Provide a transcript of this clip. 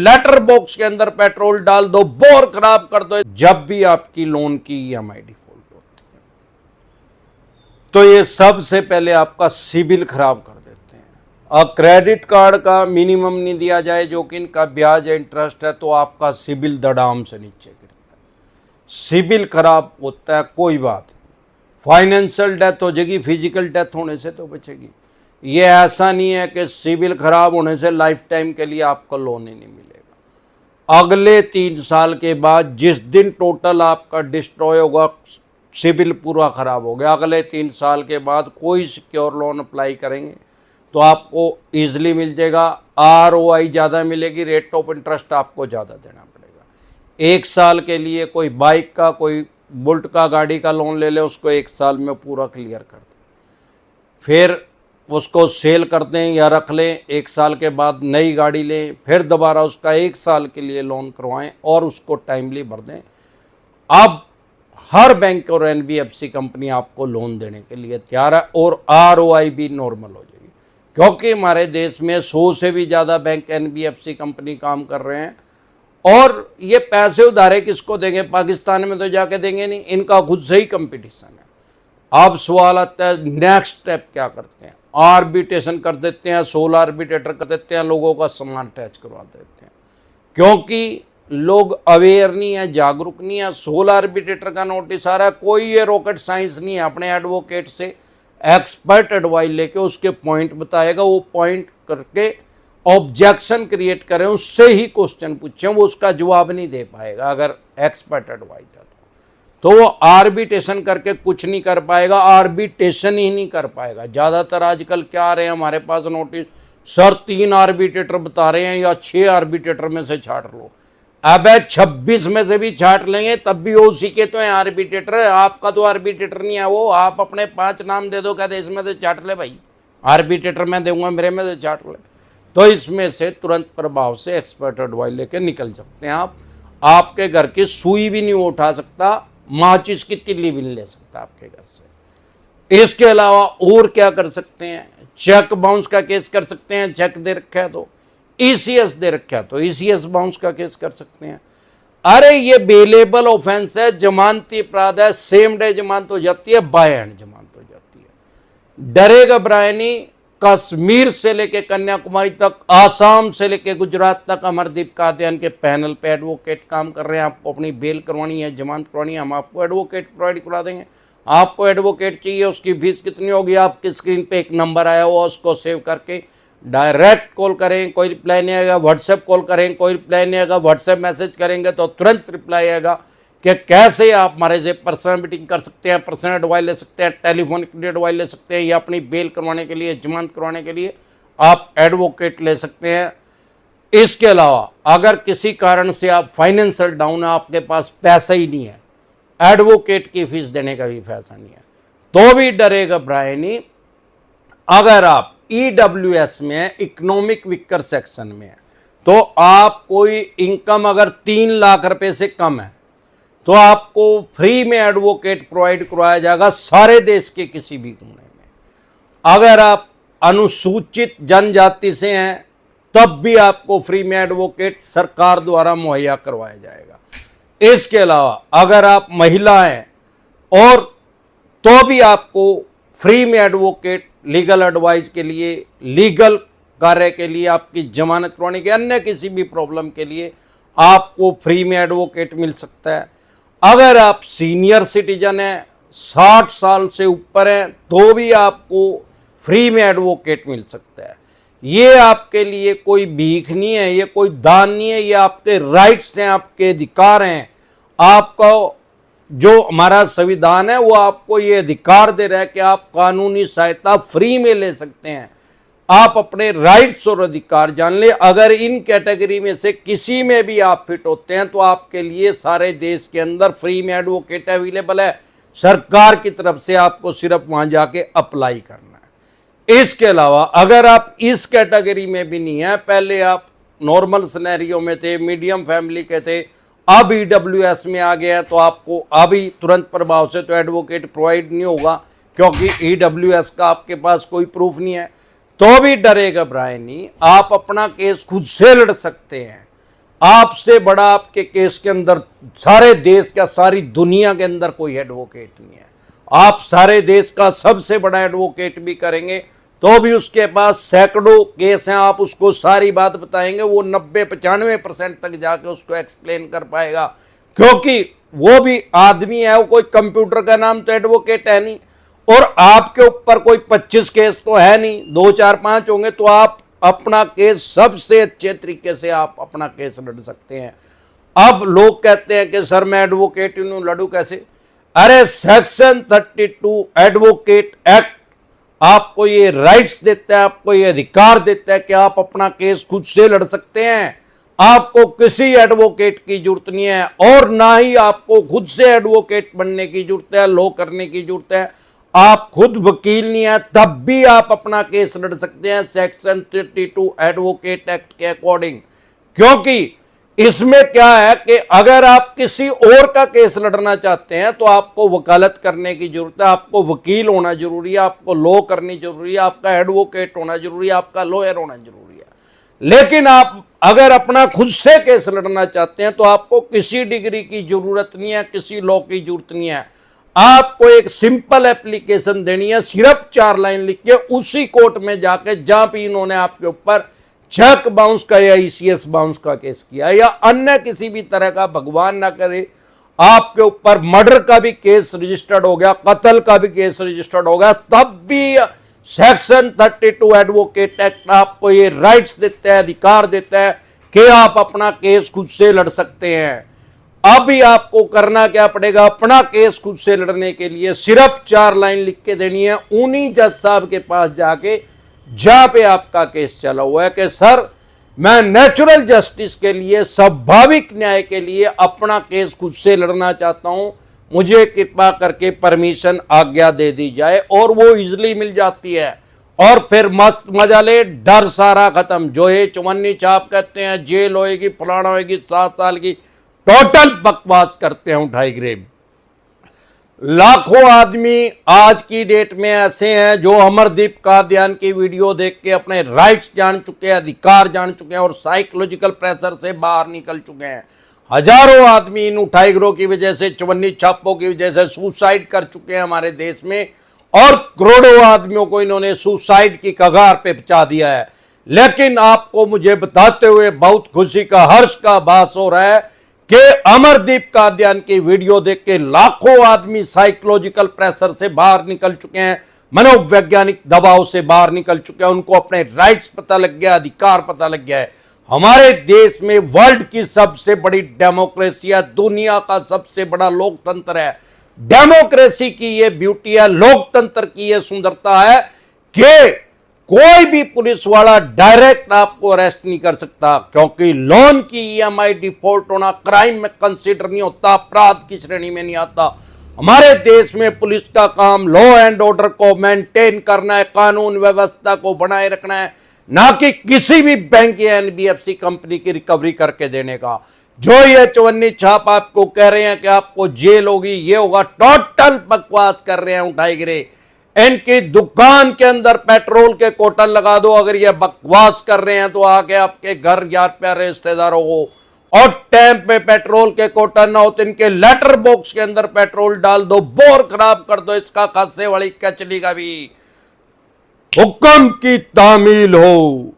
Letter box के अंदर petrol डाल दो, बोर खराब कर दो। जब भी आपकी लोन की ईएमआई डिफॉल्ट होती है तो ये सबसे पहले आपका सिबिल खराब कर देते हैं। अब क्रेडिट कार्ड का मिनिमम नहीं दिया जाए जो कि इनका ब्याज है, इंटरेस्ट है, तो आपका सिबिल धड़ाम से नीचे गिरता है। सिबिल खराब होता है कोई बात नहीं, फाइनेंशियल डेथ हो जाएगी, फिजिकल डेथ होने से तो बचेगी। ये ऐसा नहीं है कि सिबिल खराब होने से लाइफ टाइम के लिए आपको लोन ही नहीं मिलेगा। अगले 3 साल के बाद जिस दिन टोटल आपका डिस्ट्रॉय होगा, सिबिल पूरा खराब हो गया, अगले 3 साल के बाद कोई सिक्योर लोन अप्लाई करेंगे तो आपको ईजिली मिल जाएगा। आरओआई ज़्यादा मिलेगी, रेट ऑफ इंटरेस्ट आपको ज़्यादा देना पड़ेगा। 1 साल के लिए कोई बाइक का, कोई बुलेट का, गाड़ी का लोन ले ले, उसको 1 साल में पूरा क्लियर कर दें, फिर उसको सेल कर दें या रख लें, 1 साल के बाद नई गाड़ी लें, फिर दोबारा उसका 1 साल के लिए लोन करवाएं और उसको टाइमली भर दें। अब हर बैंक और एनबीएफसी कंपनी आपको लोन देने के लिए तैयार है और आरओआई भी नॉर्मल हो जाएगी, क्योंकि हमारे देश में 100 से भी ज़्यादा बैंक एनबीएफसी कंपनी काम कर रहे हैं। और ये पैसे उधारे किसको देंगे? पाकिस्तान में तो जाके देंगे नहीं, इनका खुद से ही कंपटीशन है। अब सवाल आता है नेक्स्ट स्टेप क्या करते हैं? आर्बिट्रेशन कर देते हैं, 16 आर्बिट्रेटर कर देते हैं, लोगों का सामान अटैच करवा देते हैं, क्योंकि लोग अवेयर नहीं है, जागरूक नहीं है। 16 आर्बिट्रेटर का नोटिस आ रहा है, कोई ये रॉकेट साइंस नहीं है। अपने एडवोकेट से एक्सपर्ट एडवाइस लेके उसके पॉइंट बताएगा, वो पॉइंट करके ऑब्जेक्शन क्रिएट करें, उससे ही क्वेश्चन पूछें, वो उसका जवाब नहीं दे पाएगा अगर एक्सपर्ट एडवाइस है तो वो आर्बिट्रेशन करके कुछ नहीं कर पाएगा, आर्बिट्रेशन ही नहीं कर पाएगा। ज़्यादातर आजकल क्या आ रहे हैं हमारे पास नोटिस, सर 3 आर्बिट्रेटर बता रहे हैं या 6 आर्बिट्रेटर में से छाट लो। अब 26 में से भी छाट लेंगे तब भी वो उसी के तो हैं आर्बिट्रेटर, आपका तो आर्बिट्रेटर नहीं है वो। आप अपने 5 नाम दे दो, कहते इसमें से छाट ले भाई, आर्बिट्रेटर मैं दूंगा, मेरे में से छाट ले। तो इसमें से तुरंत प्रभाव से एक्सपर्ट एडवाइस लेके निकल सकते हैं आप। आपके घर की सुई भी नहीं उठा सकता, माचिस की तिल्ली भी नहीं ले सकता आपके घर से। इसके अलावा और क्या कर सकते हैं? चेक बाउंस का केस कर सकते हैं, चेक दे रखा है तो। ईसीएस दे रखा है तो ईसीएस बाउंस का केस कर सकते हैं। अरे ये बेलेबल ऑफेंस है, जमानती अपराध है, सेम डे जमानत हो जाती है, बाय हैंड जमानत हो जाती है। डरे घबराए नहीं, कश्मीर से लेके कन्याकुमारी तक, आसाम से लेके गुजरात तक अमरदीप कादियान के पैनल पे एडवोकेट काम कर रहे हैं। आपको अपनी बेल करवानी है, जमानत करवानी है, हम आपको एडवोकेट प्रोवाइड करा देंगे। आपको एडवोकेट चाहिए, उसकी फीस कितनी होगी? आपकी स्क्रीन पे एक नंबर आया हुआ, उसको सेव करके डायरेक्ट कॉल करें, कोई रिप्लाई नहीं आएगा। व्हाट्सएप कॉल करें, कोई रिप्लाई नहीं आएगा। व्हाट्सएप मैसेज करेंगे तो तुरंत रिप्लाई आएगा कि कैसे आप हमारे से पर्सनल मीटिंग कर सकते हैं, पर्सनल एडवाइस ले सकते हैं, टेलीफोनिक एडवाइस ले सकते हैं, या अपनी बेल करवाने के लिए, जमानत करवाने के लिए आप एडवोकेट ले सकते हैं। इसके अलावा अगर किसी कारण से आप फाइनेंशियल डाउन है, आपके पास पैसा ही नहीं है, एडवोकेट की फीस देने का भी पैसा नहीं है, तो भी डरे घबराए नहीं। अगर आप ईडब्ल्यूएस में है, इकोनॉमिक वीकर सेक्शन में है, तो आप कोई इनकम अगर 3 लाख रुपए से कम है तो आपको फ्री में एडवोकेट प्रोवाइड करवाया जाएगा सारे देश के किसी भी कोने में। अगर आप अनुसूचित जनजाति से हैं तब भी आपको फ्री में एडवोकेट सरकार द्वारा मुहैया करवाया जाएगा। इसके अलावा अगर आप महिला हैं और तो भी आपको फ्री में एडवोकेट लीगल एडवाइस के लिए, लीगल कार्य के लिए, आपकी जमानत करवाने के, अन्य किसी भी प्रॉब्लम के लिए आपको फ्री में एडवोकेट मिल सकता है। अगर आप सीनियर सिटीजन हैं, 60 साल से ऊपर हैं, तो भी आपको फ्री में एडवोकेट मिल सकता है। ये आपके लिए कोई भीख नहीं है, ये कोई दान नहीं है, ये आपके राइट्स हैं, आपके अधिकार हैं। आपका जो हमारा संविधान है वो आपको ये अधिकार दे रहा है कि आप कानूनी सहायता फ्री में ले सकते हैं। आप अपने राइट्स और अधिकार जान ले। अगर इन कैटेगरी में से किसी में भी आप फिट होते हैं तो आपके लिए सारे देश के अंदर फ्री में एडवोकेट अवेलेबल है। सरकार की तरफ से आपको सिर्फ वहां जाके अप्लाई करना है। इसके अलावा अगर आप इस कैटेगरी में भी नहीं है, पहले आप नॉर्मल सिनेरियो में थे, मीडियम फैमिली के थे, अब ईडब्ल्यूएस में आ गया है, तो आपको अभी तुरंत प्रभाव से तो एडवोकेट प्रोवाइड नहीं होगा, क्योंकि ईडब्ल्यूएस का आपके पास कोई प्रूफ नहीं है। तो भी डरे घबराए नहीं, आप अपना केस खुद से लड़ सकते हैं। आपसे बड़ा आपके केस के अंदर सारे देश का, सारी दुनिया के अंदर कोई एडवोकेट नहीं है। आप सारे देश का सबसे बड़ा एडवोकेट भी करेंगे तो भी उसके पास सैकड़ों केस हैं। आप उसको सारी बात बताएंगे, वो 90-95% तक जाके उसको एक्सप्लेन कर पाएगा, क्योंकि वो भी आदमी है, वो कोई कंप्यूटर का नाम तो एडवोकेट है नहीं। और आपके ऊपर कोई 25 केस तो है नहीं, 2, 4, 5 होंगे, तो आप अपना केस सबसे अच्छे तरीके से आप अपना केस लड़ सकते हैं। अब लोग कहते हैं कि सर मैं एडवोकेट हूं, लड़ू कैसे? अरे सेक्शन 32 एडवोकेट एक्ट आपको ये राइट्स देता है, आपको ये अधिकार देता है कि आप अपना केस खुद से लड़ सकते हैं। आपको किसी एडवोकेट की जरूरत नहीं है, और ना ही आपको खुद से एडवोकेट बनने की जरूरत है, लॉ करने की जरूरत है। आप खुद वकील नहीं है तब भी आप अपना केस लड़ सकते हैं सेक्शन 32 एडवोकेट एक्ट के अकॉर्डिंग। क्योंकि इसमें क्या है कि अगर आप किसी और का केस लड़ना चाहते हैं तो आपको वकालत करने की जरूरत है, आपको वकील होना जरूरी है, आपको लॉ करनी जरूरी है, आपका एडवोकेट होना जरूरी है, आपका लॉयर होना जरूरी है। लेकिन आप अगर अपना खुद से केस लड़ना चाहते हैं तो आपको किसी डिग्री की जरूरत नहीं है, किसी लॉ की जरूरत नहीं है। आपको एक सिंपल एप्लीकेशन देनी है, सिर्फ 4 लाइन लिख के उसी कोर्ट में जाके जहां भी इन्होंने आपके ऊपर चेक बाउंस का या ईसीएस बाउंस का केस किया या अन्य किसी भी तरह का, भगवान ना करे, आपके ऊपर मर्डर का भी केस रजिस्टर्ड हो गया, कत्ल का भी केस रजिस्टर्ड हो गया, तब भी सेक्शन 32 एडवोकेट एक्ट आपको ये राइट्स देता है, अधिकार देता है कि आप अपना केस खुद से लड़ सकते हैं। अभी आपको करना क्या पड़ेगा? अपना केस खुद से लड़ने के लिए सिर्फ 4 लाइन लिख के देनी है उन्हीं जज साहब के पास जाके जहां पे आपका केस चला हुआ है कि सर मैं नेचुरल जस्टिस के लिए, स्वाभाविक न्याय के लिए अपना केस खुद से लड़ना चाहता हूं, मुझे कृपा करके परमिशन, आज्ञा दे दी जाए। और वो इजिली मिल जाती है और फिर मस्त मजा ले, डर सारा खत्म। जो ये चवन्नी छाप कहते हैं, जेल होएगी, फलाना होएगी, 7 साल की, टोटल बकवास करते हैं उठाई ग्रेम। लाखों आदमी आज की डेट में ऐसे हैं जो अमरदीप कादियान की वीडियो देख के अपने राइट्स जान चुके हैं, अधिकार जान चुके हैं और साइकोलॉजिकल प्रेशर से बाहर निकल चुके हैं। हजारों आदमी इन उठाईगरों की वजह से, चवन्नी छापों की वजह से सुसाइड कर चुके हैं हमारे देश में, और करोड़ों आदमियों को इन्होंने सुसाइड की कगार पे पहुंचा दिया है। लेकिन आपको मुझे बताते हुए बहुत खुशी का, हर्ष का आभास हो रहा है कि अमरदीप कादियान की वीडियो देख के लाखों आदमी साइकोलॉजिकल प्रेशर से बाहर निकल चुके हैं, मनोवैज्ञानिक दबाव से बाहर निकल चुके हैं, उनको अपने राइट्स पता लग गया, अधिकार पता लग गया है। हमारे देश में वर्ल्ड की सबसे बड़ी डेमोक्रेसी है, दुनिया का सबसे बड़ा लोकतंत्र है। डेमोक्रेसी की ये ब्यूटी है, लोकतंत्र की ये सुंदरता है कि कोई भी पुलिस वाला डायरेक्ट आपको अरेस्ट नहीं कर सकता, क्योंकि लोन की ईएमआई डिफॉल्ट होना क्राइम में कंसीडर नहीं होता, अपराध की श्रेणी में नहीं आता। हमारे देश में पुलिस का काम लॉ एंड ऑर्डर को मेंटेन करना है, कानून व्यवस्था को बनाए रखना है, ना कि किसी भी बैंक या एनबीएफसी कंपनी की रिकवरी करके देने का। जो ये चवन्नी छाप आपको कह रहे हैं कि आपको जेल होगी, ये होगा, टोटल बकवास कर रहे हैं उठाई गिरे। इनकी दुकान के अंदर पेट्रोल के कोटल लगा दो अगर ये बकवास कर रहे हैं तो, आके आपके घर यार प्यारे रिश्तेदारों को, और टाइम पे पेट्रोल के कोटल ना हो तो इनके लेटर बॉक्स के अंदर पेट्रोल डाल दो, बोर खराब कर दो इसका, खासे वाली कचली का भी। हुक्म की तामील हो।